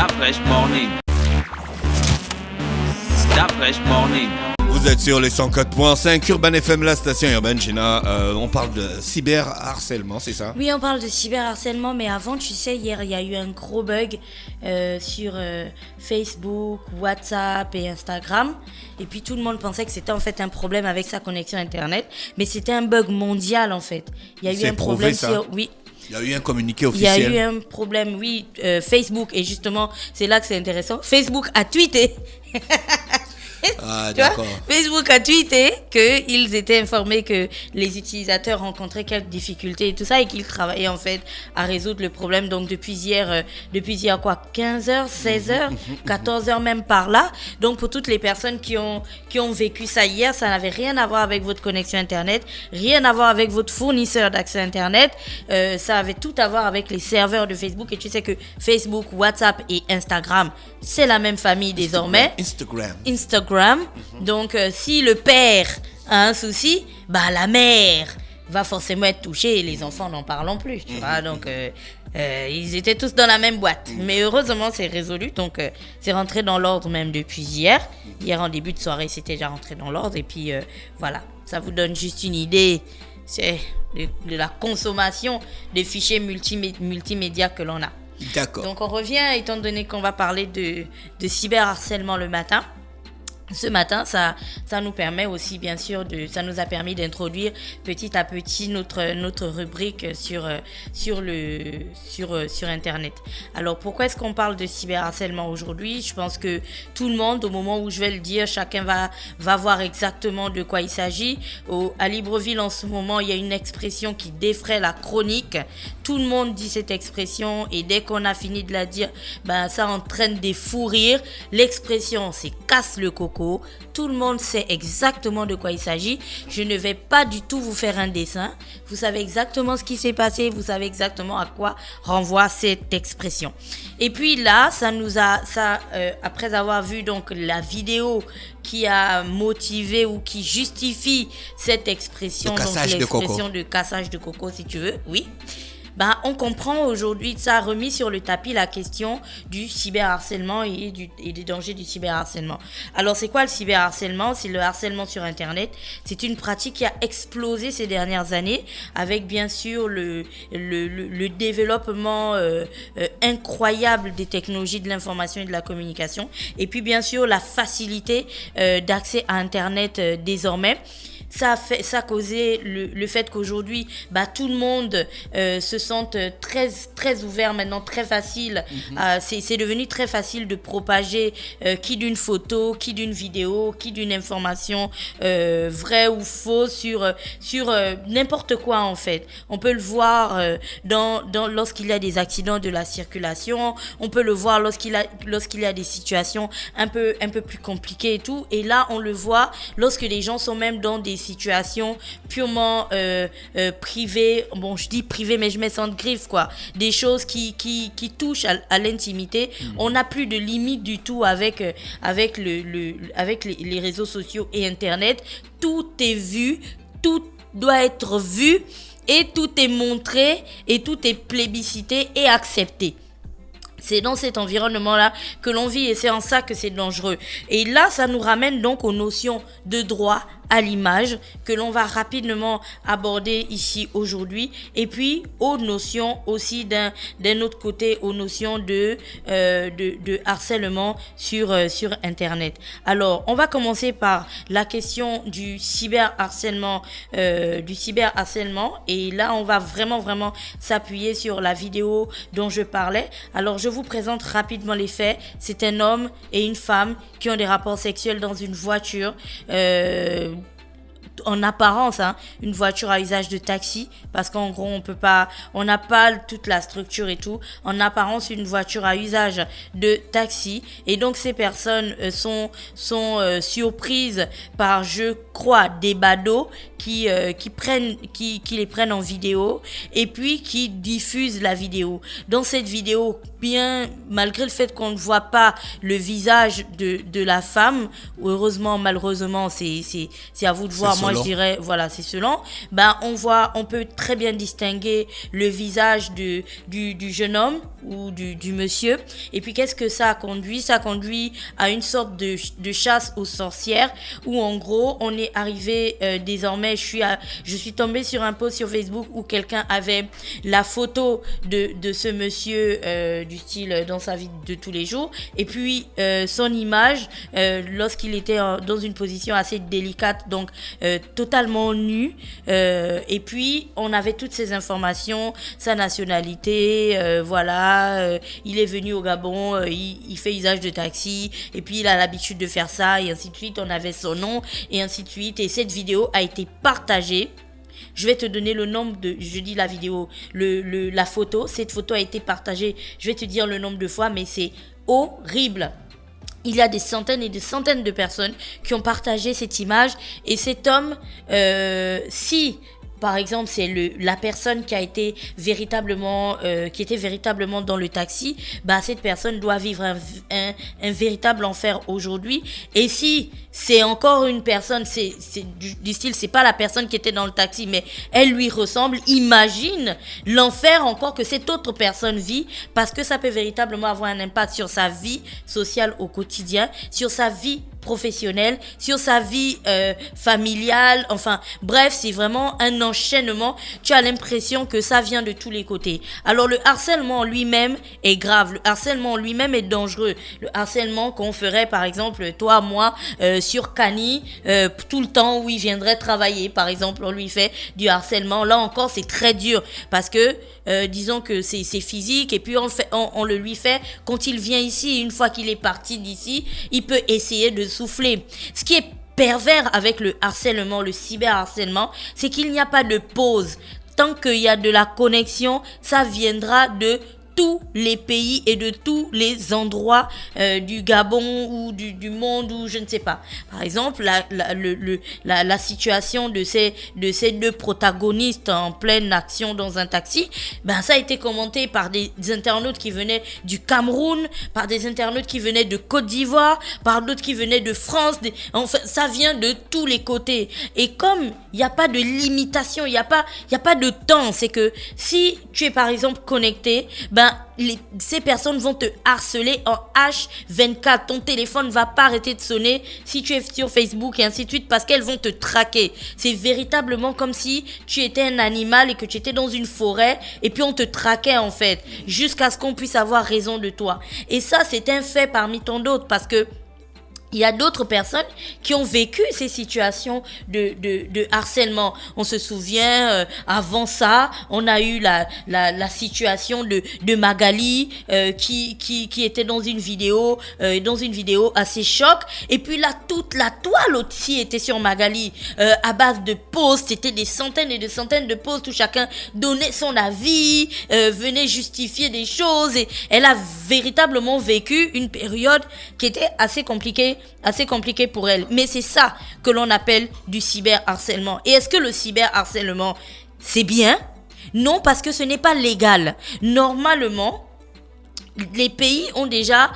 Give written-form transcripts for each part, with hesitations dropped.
That Fresh Morning. That Fresh Morning. Vous êtes sur les 104.5 Urban FM, la station urbaine. Gina, on parle de cyberharcèlement, c'est ça? Oui, on parle de cyberharcèlement, mais avant, tu sais, hier, il y a eu un gros bug sur Facebook, WhatsApp et Instagram. Et puis, tout le monde pensait que c'était en fait un problème avec sa connexion Internet. Mais c'était un bug mondial, en fait. Il y a eu un problème sur... Oui. Il y a eu un communiqué officiel. Il y a eu un problème, oui. Facebook, et justement, c'est là que c'est intéressant. Facebook a tweeté... Ah, d'accord. Facebook a tweeté qu'ils étaient informés que les utilisateurs rencontraient quelques difficultés et tout ça et qu'ils travaillaient en fait à résoudre le problème. Donc depuis hier quoi, 15h, 16h, 14h même par là. Donc pour toutes les personnes qui ont vécu ça hier, ça n'avait rien à voir avec votre connexion Internet, rien à voir avec votre fournisseur d'accès Internet. Ça avait tout à voir avec les serveurs de Facebook. Et tu sais que Facebook, WhatsApp et Instagram, c'est la même famille désormais. Instagram. Donc, si le père a un souci, bah la mère va forcément être touchée et les enfants n'en parlent plus, tu vois. Donc, ils étaient tous dans la même boîte. Mais heureusement, c'est résolu. Donc, c'est rentré dans l'ordre même depuis hier. Hier, en début de soirée, c'était déjà rentré dans l'ordre. Et puis, voilà, ça vous donne juste une idée de la consommation des fichiers multimédia que l'on a. D'accord. Donc, on revient, étant donné qu'on va parler de cyberharcèlement le matin. Ce matin, ça nous permet aussi, bien sûr, ça nous a permis d'introduire petit à petit notre rubrique sur Internet. Alors, pourquoi est-ce qu'on parle de cyberharcèlement aujourd'hui? Je pense que tout le monde, au moment où je vais le dire, chacun va voir exactement de quoi il s'agit. À Libreville, en ce moment, il y a une expression qui défraie la chronique. Tout le monde dit cette expression et dès qu'on a fini de la dire, ben, ça entraîne des fous rires. L'expression, c'est casse le coco. Tout le monde sait exactement de quoi il s'agit. Je ne vais pas du tout vous faire un dessin. Vous savez exactement ce qui s'est passé. Vous savez exactement à quoi renvoie cette expression. Et puis là, après avoir vu donc la vidéo qui a motivé ou qui justifie cette expression, donc l'expression de cassage de coco, si tu veux, oui. Ben, on comprend aujourd'hui, ça a remis sur le tapis la question du cyberharcèlement et des dangers du cyberharcèlement. Alors, c'est quoi le cyberharcèlement? C'est le harcèlement sur Internet. C'est une pratique qui a explosé ces dernières années avec, bien sûr, le développement incroyable des technologies de l'information et de la communication. Et puis, bien sûr, la facilité d'accès à Internet désormais. Ça a causé le fait qu'aujourd'hui, bah, tout le monde se sente très ouvert maintenant, très facile. C'est devenu très facile de propager qui d'une photo, qui d'une vidéo, qui d'une information vraie ou fausse sur n'importe quoi en fait. On peut le voir lorsqu'il y a des accidents de la circulation. On peut le voir lorsqu'il y a des situations un peu plus compliquées et tout. Et là, on le voit lorsque les gens sont même dans des situations purement privées. Bon, je dis privées, mais je mets sans griffe, quoi. Des choses qui touchent à l'intimité. On n'a plus de limite du tout avec les réseaux sociaux et Internet. Tout est vu, tout doit être vu et tout est montré et tout est plébiscité et accepté. C'est dans cet environnement-là que l'on vit et c'est en ça que c'est dangereux. Et là, ça nous ramène donc aux notions de droit à l'image que l'on va rapidement aborder ici aujourd'hui et puis aux notions aussi d'un autre côté, aux notions de harcèlement sur Internet. Alors, on va commencer par la question du cyberharcèlement et là, on va vraiment s'appuyer sur la vidéo dont je parlais. Alors, je vous présente rapidement les faits. C'est un homme et une femme qui ont des rapports sexuels dans une voiture. En apparence, une voiture à usage de taxi, parce qu'en gros, on n'a pas toute la structure et tout. En apparence, une voiture à usage de taxi. Et donc, ces personnes sont surprises par, je crois, des badauds qui les prennent en vidéo et puis qui diffusent la vidéo. Dans cette vidéo, bien, malgré le fait qu'on ne voit pas le visage de la femme, heureusement, malheureusement, c'est à vous de voir. Moi, moi je dirais, voilà, c'est selon. Ben, on peut très bien distinguer le visage du jeune homme ou du monsieur. Et puis, qu'est-ce que ça a conduit? Ça a conduit à une sorte de chasse aux sorcières où, en gros, on est arrivé désormais, je suis tombée sur un post sur Facebook où quelqu'un avait la photo de ce monsieur du style dans sa vie de tous les jours et puis son image lorsqu'il était dans une position assez délicate, donc totalement nu, et puis on avait toutes ces informations, sa nationalité, voilà, il est venu au Gabon, il fait usage de taxi et puis il a l'habitude de faire ça et ainsi de suite, on avait son nom et ainsi de suite, et cette vidéo a été partagée. Je vais te donner le nombre de... Je dis la vidéo, la photo. Cette photo a été partagée. Je vais te dire le nombre de fois, mais c'est horrible. Il y a des centaines et des centaines de personnes qui ont partagé cette image. Et cet homme, si... Par exemple, c'est la personne qui était véritablement dans le taxi, bah cette personne doit vivre un véritable enfer aujourd'hui. Et si c'est encore une personne, c'est du style, c'est pas la personne qui était dans le taxi, mais elle lui ressemble, imagine l'enfer encore que cette autre personne vit, parce que ça peut véritablement avoir un impact sur sa vie sociale au quotidien, sur sa vie professionnelle, sur sa vie familiale, enfin bref, c'est vraiment un enchaînement. Tu as l'impression que ça vient de tous les côtés. Alors le harcèlement lui-même est grave, le harcèlement lui-même est dangereux. Le harcèlement qu'on ferait par exemple toi, moi, sur Kani, tout le temps où il viendrait travailler, par exemple, on lui fait du harcèlement. Là encore, c'est très dur parce que disons que c'est physique et puis on le lui fait quand il vient ici. Une fois qu'il est parti d'ici, il peut essayer de souffler. Ce qui est pervers avec le harcèlement, le cyberharcèlement, c'est qu'il n'y a pas de pause. Tant qu'il y a de la connexion, ça viendra de tous les pays et de tous les endroits du Gabon ou du monde, ou je ne sais pas. Par exemple, la situation de ces deux protagonistes en pleine action dans un taxi, ben ça a été commenté par des internautes qui venaient du Cameroun, par des internautes qui venaient de Côte d'Ivoire, par d'autres qui venaient de France. Enfin, ça vient de tous les côtés. Et comme il n'y a pas de limitation, il n'y a pas de temps, c'est que si tu es par exemple connecté, ben ces personnes vont te harceler en H24. Ton téléphone ne va pas arrêter de sonner si tu es sur Facebook et ainsi de suite, parce qu'elles vont te traquer. C'est véritablement comme si tu étais un animal et que tu étais dans une forêt et puis on te traquait en fait, jusqu'à ce qu'on puisse avoir raison de toi. Et ça, c'est un fait parmi tant d'autres, parce que il y a d'autres personnes qui ont vécu ces situations de harcèlement. On se souvient, avant ça, on a eu la situation de Magali qui était dans une vidéo assez choc. Et puis là, toute la toile aussi était sur Magali, à base de posts. C'était des centaines et des centaines de posts où chacun donnait son avis, venait justifier des choses. Et elle a véritablement vécu une période qui était assez compliquée pour elle. Mais c'est ça que l'on appelle du cyberharcèlement. Et est-ce que le cyberharcèlement, c'est bien? Non, parce que ce n'est pas légal. Normalement, les pays ont déjà,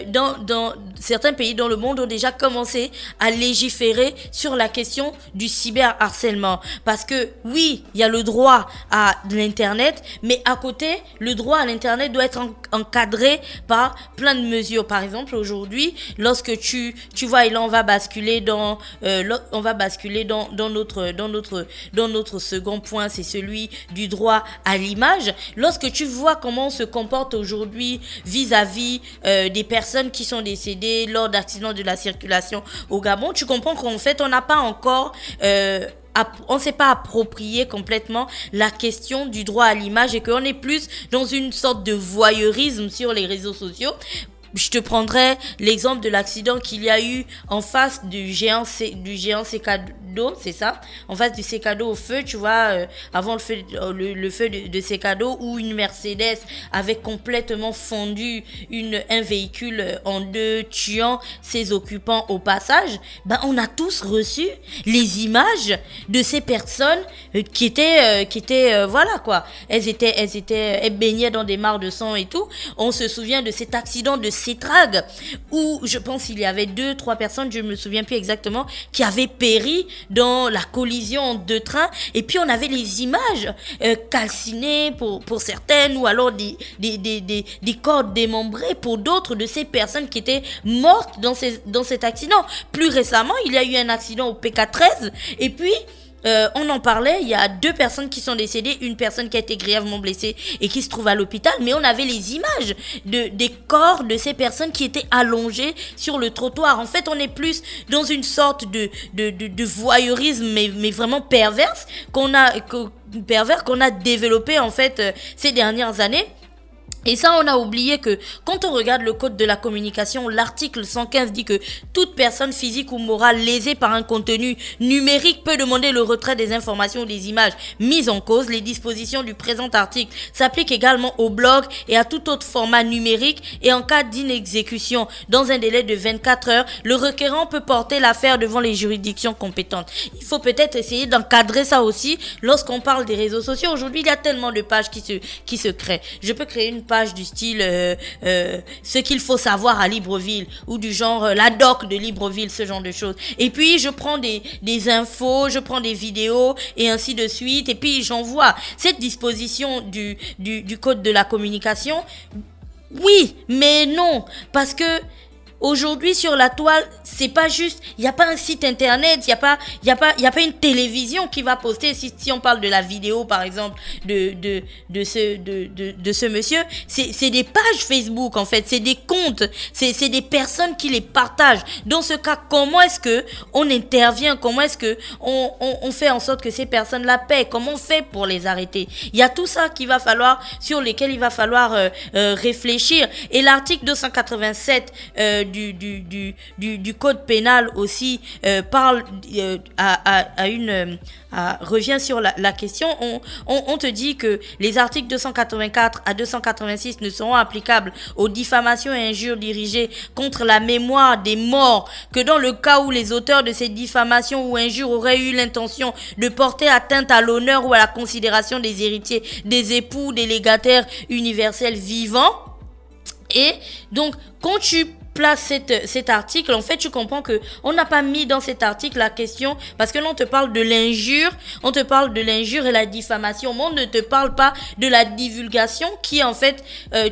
dans certains pays dans le monde ont déjà commencé à légiférer sur la question du cyberharcèlement. Parce que oui, il y a le droit à l'internet, mais à côté, le droit à l'internet doit être encadré par plein de mesures. Par exemple, aujourd'hui, lorsque tu vois, et là on va basculer dans notre second point, c'est celui du droit à l'image. Lorsque tu vois comment on se comporte aujourd'hui vis-à-vis des personnes qui sont décédées lors d'accidents de la circulation au Gabon, tu comprends qu'en fait on n'a pas encore on ne s'est pas approprié complètement la question du droit à l'image et qu'on est plus dans une sorte de voyeurisme sur les réseaux sociaux. Je te prendrai l'exemple de l'accident qu'il y a eu en face du géant Secado, c'est ça? En face du Secado au feu, tu vois, avant le feu de Secado, où une Mercedes avait complètement fondu un véhicule en deux, tuant ses occupants au passage. Ben, on a tous reçu les images de ces personnes qui étaient voilà quoi. Elles baignaient dans des mares de sang et tout. On se souvient de cet accident de Cetrague, où je pense qu'il y avait 2-3 personnes, je me souviens plus exactement, qui avaient péri dans la collision de trains. Et puis on avait les images calcinées pour certaines, ou alors des corps démembrés pour d'autres de ces personnes qui étaient mortes dans cet accident. Plus récemment, il y a eu un accident au PK13, et puis on en parlait, il y a 2 personnes qui sont décédées, une personne qui a été grièvement blessée et qui se trouve à l'hôpital, mais on avait les images des corps de ces personnes qui étaient allongées sur le trottoir. En fait, on est plus dans une sorte de voyeurisme, mais vraiment perverse, qu'on a développé en fait ces dernières années. Et ça, on a oublié que quand on regarde le code de la communication, l'article 115 dit que toute personne physique ou morale lésée par un contenu numérique peut demander le retrait des informations ou des images mises en cause. Les dispositions du présent article s'appliquent également au blog et à tout autre format numérique, et en cas d'inexécution dans un délai de 24 heures, le requérant peut porter l'affaire devant les juridictions compétentes. Il faut peut-être essayer d'encadrer ça aussi lorsqu'on parle des réseaux sociaux. Aujourd'hui, il y a tellement de pages qui se créent. Je peux créer une page du style ce qu'il faut savoir à Libreville, ou du genre la doc de Libreville, ce genre de choses. Et puis je prends des infos, je prends des vidéos et ainsi de suite, et puis j'envoie. Cette disposition du code de la communication, oui, mais non, parce que aujourd'hui, sur la toile, c'est pas juste, il n'y a pas un site internet, il y a pas une télévision qui va poster, si on parle de la vidéo, par exemple, de ce monsieur, c'est des pages Facebook, en fait, c'est des comptes, c'est des personnes qui les partagent. Dans ce cas, comment est-ce que on intervient? Comment est-ce que on fait en sorte que ces personnes la paient? Comment on fait pour les arrêter? Il y a tout ça sur lesquels il va falloir réfléchir. Et l'article 287 du code pénal aussi revient sur la question. On te dit que les articles 284 à 286 ne seront applicables aux diffamations et injures dirigées contre la mémoire des morts que dans le cas où les auteurs de ces diffamations ou injures auraient eu l'intention de porter atteinte à l'honneur ou à la considération des héritiers, des époux, des légataires universels vivants. Et donc, quand tu place cet article, en fait, tu comprends que on n'a pas mis dans cet article la question, parce que là, on te parle de l'injure, et la diffamation, mais on ne te parle pas de la divulgation qui, en fait,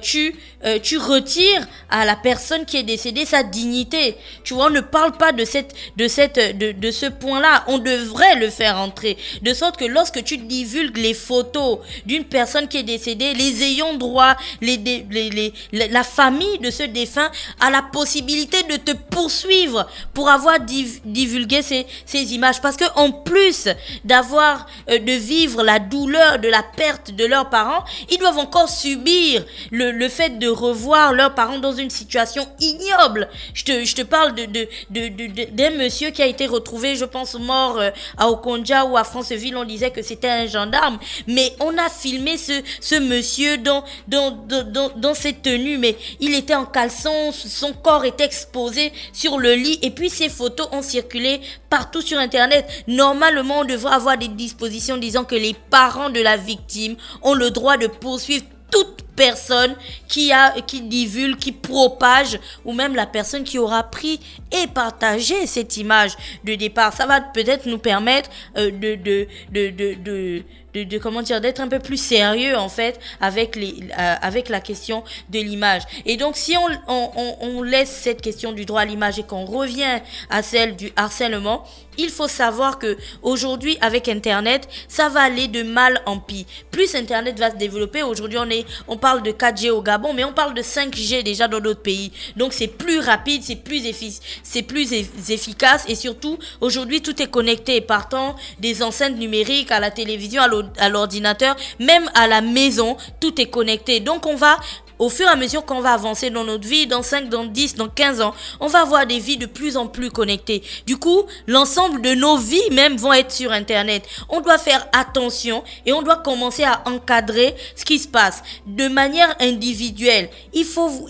tu retires à la personne qui est décédée sa dignité. Tu vois, on ne parle pas de ce point-là. On devrait le faire entrer, de sorte que lorsque tu divulgues les photos d'une personne qui est décédée, les ayants droit, la famille de ce défunt a la possibilité de te poursuivre pour avoir divulgué ces images, parce que en plus de vivre la douleur de la perte de leurs parents, ils doivent encore subir le fait de revoir leurs parents dans une situation ignoble. Je te parle d'un monsieur qui a été retrouvé, je pense, mort à Okonja ou à Franceville. On disait que c'était un gendarme, mais on a filmé ce monsieur dans ses tenues, mais il était en caleçon, son corps était exposé sur le lit, et puis ces photos ont circulé partout sur internet. Normalement, on devrait avoir des dispositions disant que les parents de la victime ont le droit de poursuivre toute personne qui divulgue, qui propage, ou même la personne qui aura pris et partagé cette image de départ. Ça va peut-être nous permettre d'être un peu plus sérieux, en fait, avec la question de l'image. Et donc, si on laisse cette question du droit à l'image et qu'on revient à celle du harcèlement, il faut savoir que aujourd'hui, avec Internet, ça va aller de mal en pis. Plus Internet va se développer, aujourd'hui on parle de 4G au Gabon, mais on parle de 5G déjà dans d'autres pays. Donc c'est plus rapide, c'est plus efficace, et surtout aujourd'hui tout est connecté, partant des enceintes numériques à la télévision, à l'ordinateur, même à la maison, tout est connecté. Donc au fur et à mesure qu'on va avancer dans notre vie, dans 5, dans 10, dans 15 ans, on va avoir des vies de plus en plus connectées. Du coup, l'ensemble de nos vies même vont être sur Internet. On doit faire attention et on doit commencer à encadrer ce qui se passe de manière individuelle. Il faut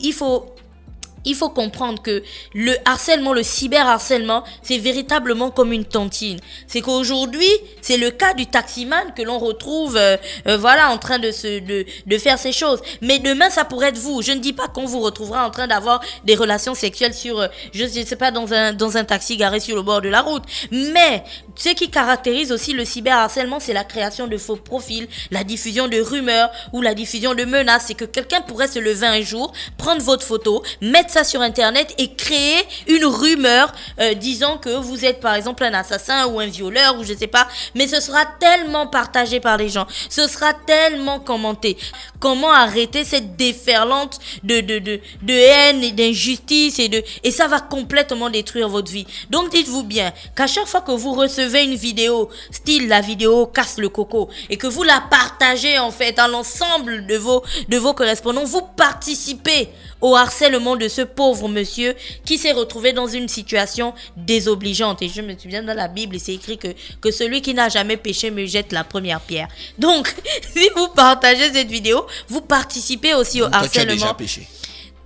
Il faut comprendre que le harcèlement, le cyberharcèlement, c'est véritablement comme une tontine. C'est qu'aujourd'hui, c'est le cas du taximan que l'on retrouve, en train de faire ces choses. Mais demain, ça pourrait être vous. Je ne dis pas qu'on vous retrouvera en train d'avoir des relations sexuelles sur, je sais pas, dans un taxi garé sur le bord de la route. Mais ce qui caractérise aussi le cyberharcèlement, c'est la création de faux profils, la diffusion de rumeurs ou la diffusion de menaces. C'est que quelqu'un pourrait se lever un jour, prendre votre photo, mettre ça sur internet et créer une rumeur disant que vous êtes par exemple un assassin ou un violeur ou je sais pas, mais ce sera tellement partagé par les gens, ce sera tellement commenté. Comment arrêter cette déferlante de haine et d'injustice et ça va complètement détruire votre vie. Donc dites-vous bien qu'à chaque fois que vous recevez une vidéo style la vidéo casse le coco et que vous la partagez en fait à l'ensemble de vos correspondants, vous participez au harcèlement de ce pauvre monsieur qui s'est retrouvé dans une situation désobligeante. Et je me souviens dans la Bible, c'est écrit que celui qui n'a jamais péché me jette la première pierre. Donc, si vous partagez cette vidéo, vous participez aussi au harcèlement. Toi, tu as déjà péché?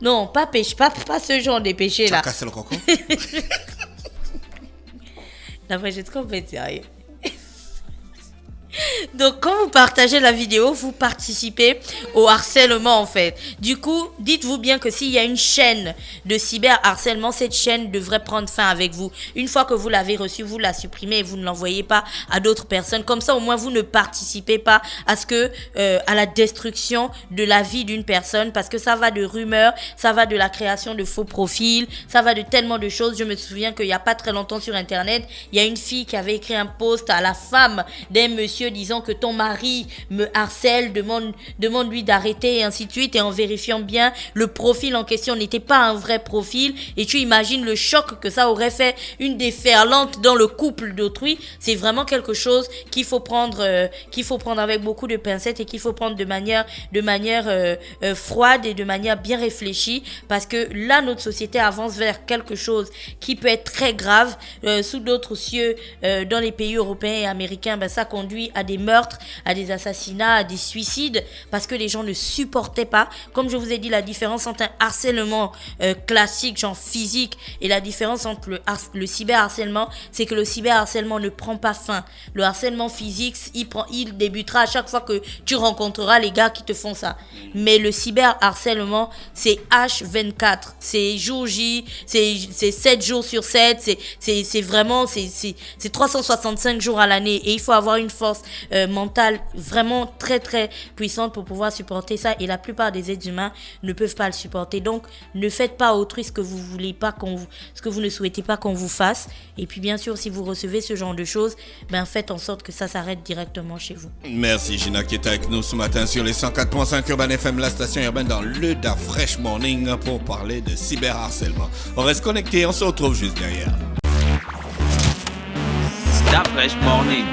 Non, pas ce genre de péché là. Tu as cassé le coco? D'après, je te complète sérieux. Donc, quand vous partagez la vidéo, vous participez au harcèlement en fait. Du coup, dites-vous bien que s'il y a une chaîne de cyberharcèlement, cette chaîne devrait prendre fin avec vous. Une fois que vous l'avez reçue, vous la supprimez et vous ne l'envoyez pas à d'autres personnes. Comme ça, au moins, vous ne participez pas à la destruction de la vie d'une personne parce que ça va de rumeurs, ça va de la création de faux profils, ça va de tellement de choses. Je me souviens qu'il n'y a pas très longtemps sur Internet, il y a une fille qui avait écrit un post à la femme d'un monsieur disant que ton mari me harcèle, demande-lui d'arrêter et ainsi de suite, et en vérifiant bien, le profil en question n'était pas un vrai profil, et tu imagines le choc que ça aurait fait, une déferlante dans le couple d'autrui. C'est vraiment quelque chose qu'il faut prendre avec beaucoup de pincettes et qu'il faut prendre de manière froide et de manière bien réfléchie, parce que là, notre société avance vers quelque chose qui peut être très grave. Sous d'autres cieux, dans les pays européens et américains, ça conduit à des meurtres, à des assassinats, à des suicides, parce que les gens ne supportaient pas. Comme je vous ai dit, la différence entre un harcèlement classique, genre physique, et la différence entre le cyberharcèlement, c'est que le cyberharcèlement ne prend pas fin. Le harcèlement physique, il débutera à chaque fois que tu rencontreras les gars qui te font ça. Mais le cyberharcèlement, c'est H24, c'est jour J, c'est 7 jours sur 7, c'est vraiment, c'est 365 jours à l'année, et il faut avoir une force mentale vraiment très très puissante pour pouvoir supporter ça, et la plupart des êtres humains ne peuvent pas le supporter. Donc ne faites pas à autrui ce que vous voulez pas ce que vous ne souhaitez pas qu'on vous fasse. Et puis bien sûr, si vous recevez ce genre de choses, faites en sorte que ça s'arrête directement chez vous. Merci Gina qui est avec nous ce matin sur les 104.5 Urban FM, la station urbaine, dans le Da Fresh Morning pour parler de cyberharcèlement. On reste connecté, on se retrouve juste derrière. Da Fresh Morning.